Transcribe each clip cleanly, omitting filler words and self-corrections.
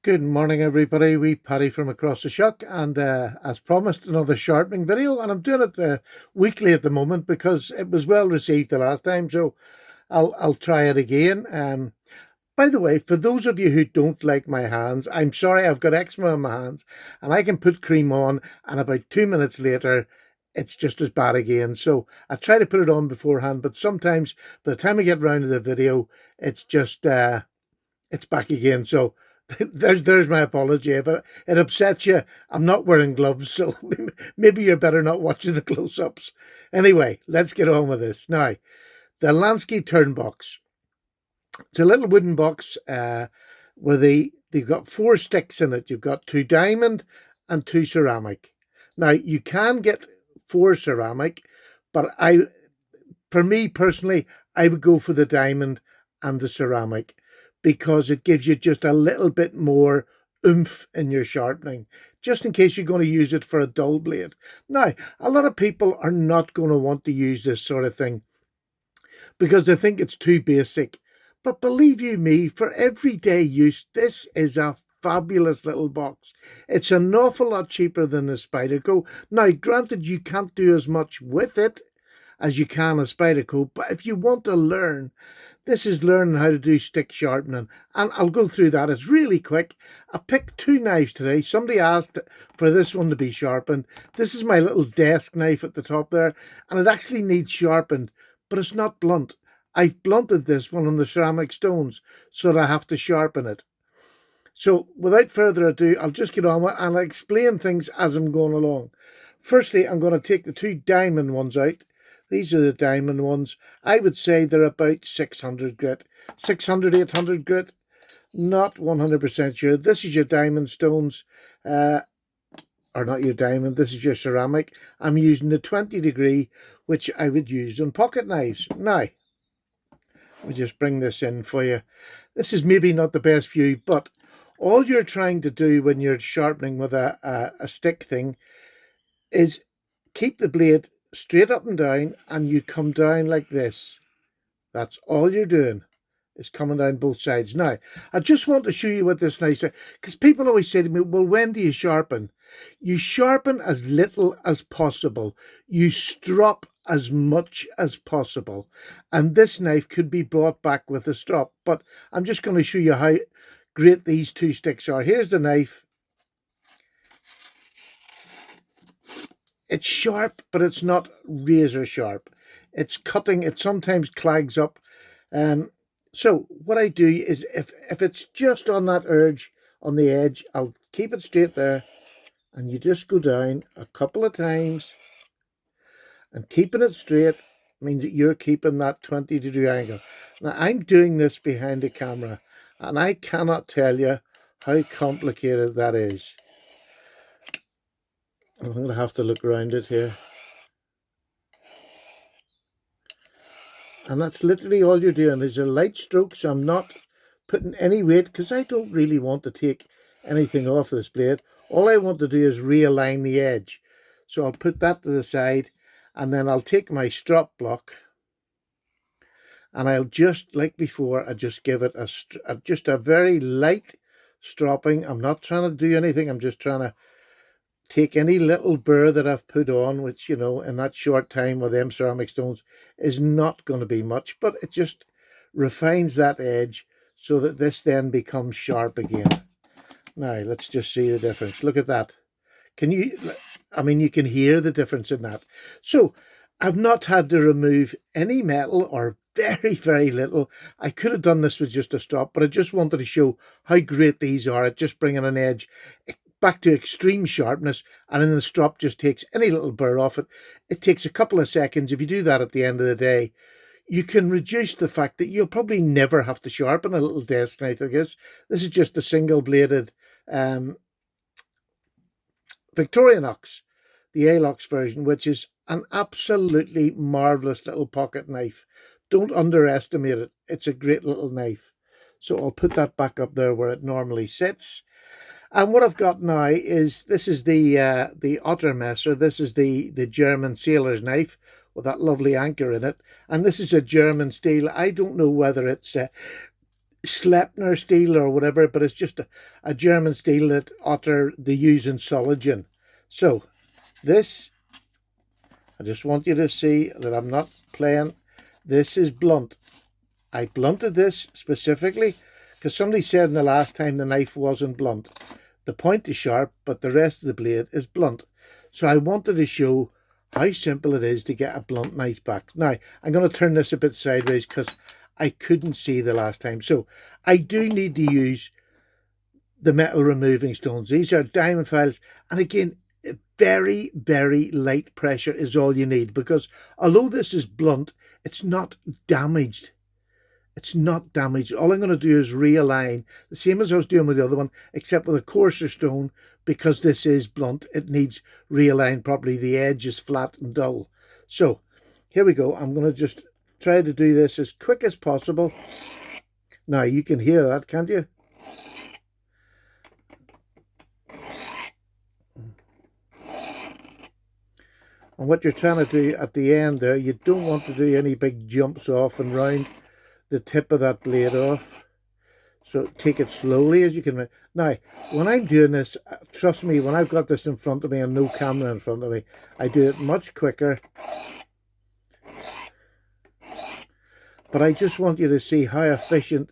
Good morning, everybody. We Paddy from across the shop, and as promised, another sharpening video. And I'm doing it weekly at the moment because it was well received the last time, so I'll try it again. By the way, for those of you who don't like my hands, I'm sorry. I've got eczema on my hands, and I can put cream on, and about 2 minutes later, it's just as bad again. So I try to put it on beforehand, but sometimes by the time I get round to the video, it's just it's back again. So there's my apology. If it upsets you, I'm not wearing gloves, so maybe you're better not watching the close-ups. Anyway, let's get on with this. Now, the Lansky turn box. It's a little wooden box where they've got 4 sticks in it. You've got 2 diamond and 2 ceramic. Now, you can get 4 ceramic, but for me personally, I would go for the diamond and the ceramic because it gives you just a little bit more oomph in your sharpening, just in case you're going to use it for a dull blade. Now, a lot of people are not going to want to use this sort of thing because they think it's too basic. But believe you me, for everyday use, this is a fabulous little box. It's an awful lot cheaper than the Spyderco. Now, granted, you can't do as much with it as you can a Spyderco, but if you want to learn, this is learning how to do stick sharpening, and I'll go through that. It's really quick. I picked 2 knives today. Somebody asked for this one to be sharpened. This is my little desk knife at the top there, and it actually needs sharpened, but it's not blunt. I've blunted this one on the ceramic stones, so that I have to sharpen it. So without further ado, I'll just get on with it, and I'll explain things as I'm going along. Firstly, I'm going to take the 2 diamond ones out. These are the diamond ones. I would say they're about 600 grit. 600, 800 grit. Not 100% sure. This is your diamond stones. Or not your diamond. This is your ceramic. I'm using the 20 degree, which I would use on pocket knives. Now, let me just bring this in for you. This is maybe not the best view, but all you're trying to do when you're sharpening with a stick thing is keep the blade straight up and down, and you come down like this. That's all you're doing, is coming down both sides. Now, I just want to show you what this knife is, because people always say to me, well, when do you sharpen? You sharpen as little as possible. You strop as much as possible. And this knife could be brought back with a strop, but I'm just going to show you how great these 2 sticks are. Here's the knife. It's sharp, but it's not razor sharp. It's cutting. It sometimes clags up. So what I do is if it's just on that edge, on the edge, I'll keep it straight there. And you just go down a couple of times. And keeping it straight means that you're keeping that 20-degree angle. Now, I'm doing this behind the camera, and I cannot tell you how complicated that is. I'm going to have to look around it here. And that's literally all you're doing. These are light strokes. I'm not putting any weight because I don't really want to take anything off this blade. All I want to do is realign the edge. So I'll put that to the side, and then I'll take my strop block, and I'll just, like before, I just give it just a very light stropping. I'm not trying to do anything. I'm just trying to take any little burr that I've put on, which, you know, in that short time with them ceramic stones is not going to be much, but it just refines that edge so that this then becomes sharp again. Now, let's just see the difference. Look at that. Can you, I mean, you can hear the difference in that. So I've not had to remove any metal, or very, very little. I could have done this with just a strop, but I just wanted to show how great these are at just bringing an edge back to extreme sharpness, and then the strop just takes any little burr off it. It takes a couple of seconds. If you do that at the end of the day, you can reduce the fact that you'll probably never have to sharpen a little desk knife like this. This is just a single-bladed Victorinox, the Alox version, which is an absolutely marvellous little pocket knife. Don't underestimate it. It's a great little knife. So I'll put that back up there where it normally sits. And what I've got now is, this is the Ottermesser. This is the German sailor's knife with that lovely anchor in it. And this is a German steel. I don't know whether it's Sleipner steel or whatever, but it's just a German steel that Otter they use in Soligen. So this, I just want you to see that I'm not playing. This is blunt. I blunted this specifically because somebody said in the last time the knife wasn't blunt. The point is sharp, but the rest of the blade is blunt. So I wanted to show how simple it is to get a blunt knife back. Now, I'm going to turn this a bit sideways because I couldn't see the last time. So I do need to use the metal removing stones. These are diamond files. And again, very, very light pressure is all you need, because although this is blunt, it's not damaged. It's not damaged. All I'm going to do is realign, the same as I was doing with the other one, except with a coarser stone, because this is blunt. It needs realigned properly. The edge is flat and dull. So here we go. I'm going to just try to do this as quick as possible. Now you can hear that, can't you? And what you're trying to do at the end there, you don't want to do any big jumps off and round the tip of that blade off. So take it slowly as you can. Now, when I'm doing this, trust me, when I've got this in front of me and no camera in front of me, I do it much quicker. But I just want you to see how efficient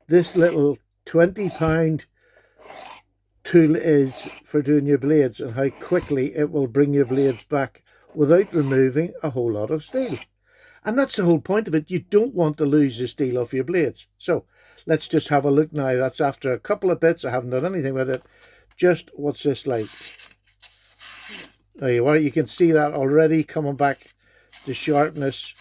this little 20-pound tool is for doing your blades, and how quickly it will bring your blades back without removing a whole lot of steel. And that's the whole point of it. You don't want to lose the steel off your blades. So let's just have a look now. That's after a couple of bits. I haven't done anything with it. Just what's this like? There you are. You can see that already coming back to sharpness.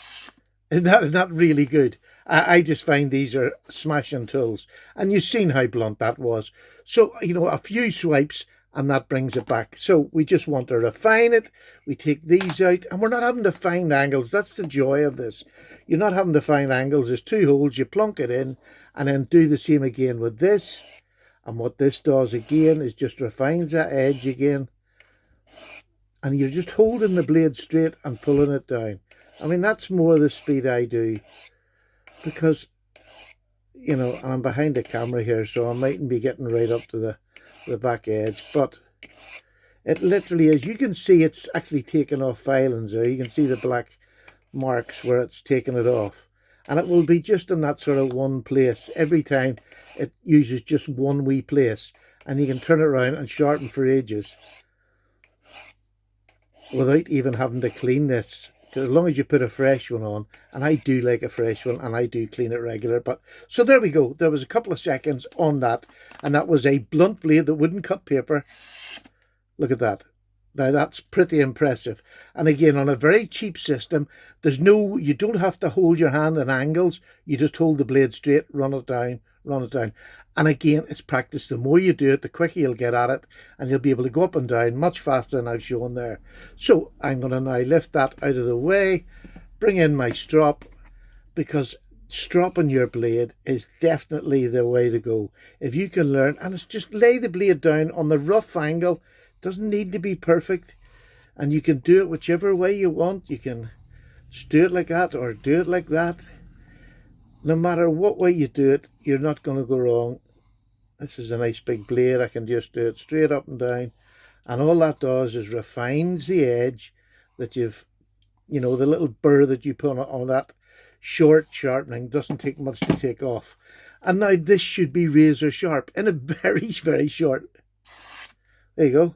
Isn't that really good? I just find these are smashing tools. And you've seen how blunt that was. So, you know, a few swipes and that brings it back. So we just want to refine it. We take these out, and we're not having to find angles. That's the joy of this. You're not having to find angles. There's two holes. You plunk it in and then do the same again with this. And what this does again is just refines that edge again. And you're just holding the blade straight and pulling it down. I mean, that's more the speed I do, because, you know, I'm behind the camera here, so I mightn't be getting right up to the back edge, but it literally is. You can see it's actually taken off filings there. You can see the black marks where it's taken it off, and it will be just in that sort of one place every time. It uses just one wee place, and you can turn it around and sharpen for ages without even having to clean this. As long as you put a fresh one on, and I do like a fresh one, and I do clean it regular. But so there we go. There was a couple of seconds on that, and that was a blunt blade that wouldn't cut paper. Look at that. Now that's pretty impressive. And again, on a very cheap system, you don't have to hold your hand at angles. You just hold the blade straight, run it down, run it down. And again, it's practice. The more you do it, the quicker you'll get at it, and you'll be able to go up and down much faster than I've shown there. So I'm going to now lift that out of the way, bring in my strop, because stropping your blade is definitely the way to go. If you can learn, and it's just lay the blade down on the rough angle. It doesn't need to be perfect, and you can do it whichever way you want. You can just do it like that or do it like that. No matter what way you do it, you're not going to go wrong. This is a nice big blade. I can just do it straight up and down. And all that does is refines the edge that you've, you know, the little burr that you put on that short sharpening. Doesn't take much to take off. And now this should be razor sharp in a very, very short. There you go.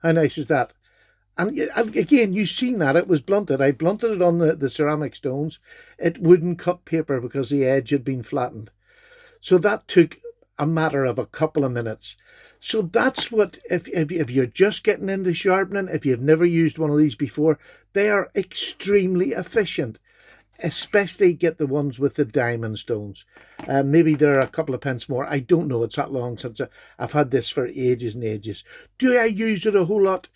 How nice is that? And again, you've seen that. It was blunted. I blunted it on the ceramic stones. It wouldn't cut paper because the edge had been flattened. So that took a matter of a couple of minutes. So that's what, if you're just getting into sharpening, if you've never used one of these before, they are extremely efficient. Especially get the ones with the diamond stones. Maybe they're a couple of pence more. I don't know. It's that long since I've had this for ages and ages. Do I use it a whole lot?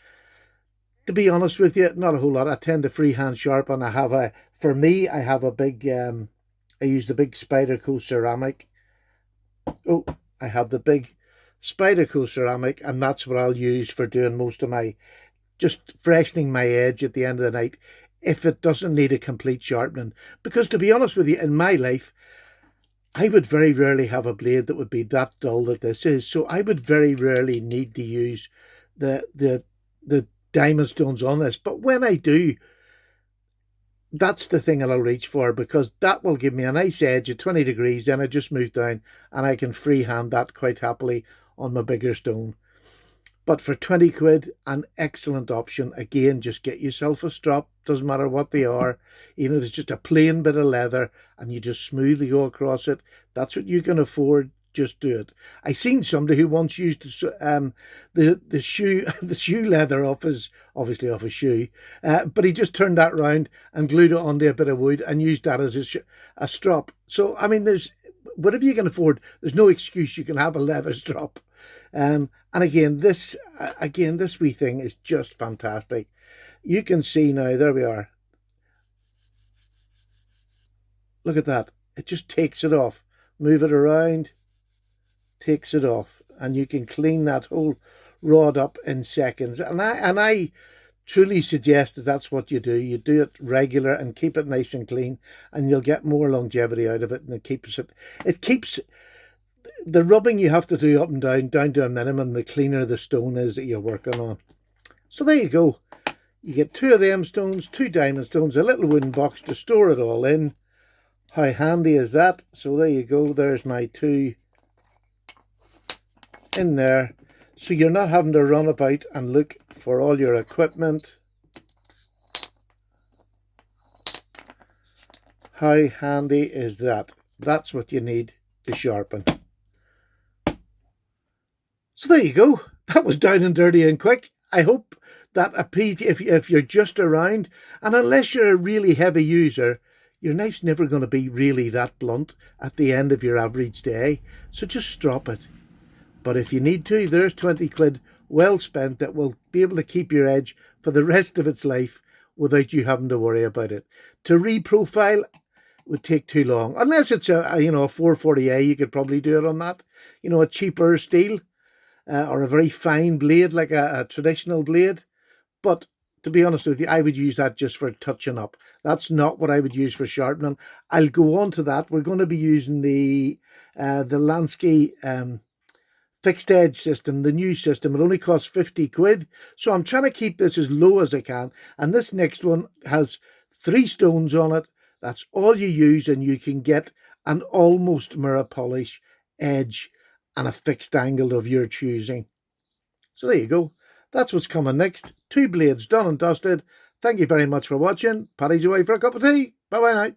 To be honest with you, not a whole lot. I tend to freehand sharpen. I have a big, I use the big Spyderco ceramic. Oh, I have the big Spyderco ceramic, and that's what I'll use for doing most of my, just freshening my edge at the end of the night, if it doesn't need a complete sharpening. Because to be honest with you, in my life, I would very rarely have a blade that would be that dull that this is. So I would very rarely need to use the diamond stones on this. But when I do, that's the thing I'll reach for, because that will give me a nice edge at 20 degrees. Then I just move down and I can freehand that quite happily on my bigger stone. But for 20 quid, an excellent option. Again, just get yourself a strop, doesn't matter what they are, even if it's just a plain bit of leather, and you just smoothly go across it. That's what you can afford. Just do it. I seen somebody who once used the shoe the shoe leather off his, obviously off his shoe, but he just turned that round and glued it onto a bit of wood and used that as a strop. So I mean, there's whatever you can afford. There's no excuse you can have a leather strop. And again, this wee thing is just fantastic. You can see now. There we are. Look at that. It just takes it off. Move it around. Takes it off, and you can clean that whole rod up in seconds. And I truly suggest that that's what you do. You do it regular and keep it nice and clean, and you'll get more longevity out of it. And it keeps the rubbing you have to do up and down to a minimum. The cleaner the stone is that you're working on. So there you go. You get 2 of them stones, 2 diamond stones, a little wooden box to store it all in. How handy is that? So there you go. There's my 2 in there, so you're not having to run about and look for all your equipment. How handy is that? That's what you need to sharpen. So there you go. That was down and dirty and quick. I hope that appeased you if you're just around, and unless you're a really heavy user, your knife's never going to be really that blunt at the end of your average day, so just strop it. But if you need to, there's 20 quid well spent that will be able to keep your edge for the rest of its life without you having to worry about it. To reprofile would take too long. Unless it's a 440A, you could probably do it on that. A cheaper steel or a very fine blade like a traditional blade. But to be honest with you, I would use that just for touching up. That's not what I would use for sharpening. I'll go on to that. We're going to be using the Lansky fixed edge system, the new system. It only costs 50 quid. So I'm trying to keep this as low as I can. And this next one has 3 stones on it. That's all you use, and you can get an almost mirror polish edge and a fixed angle of your choosing. So there you go. That's what's coming next. 2 blades done and dusted. Thank you very much for watching. Paddy's away for a cup of tea. Bye-bye now.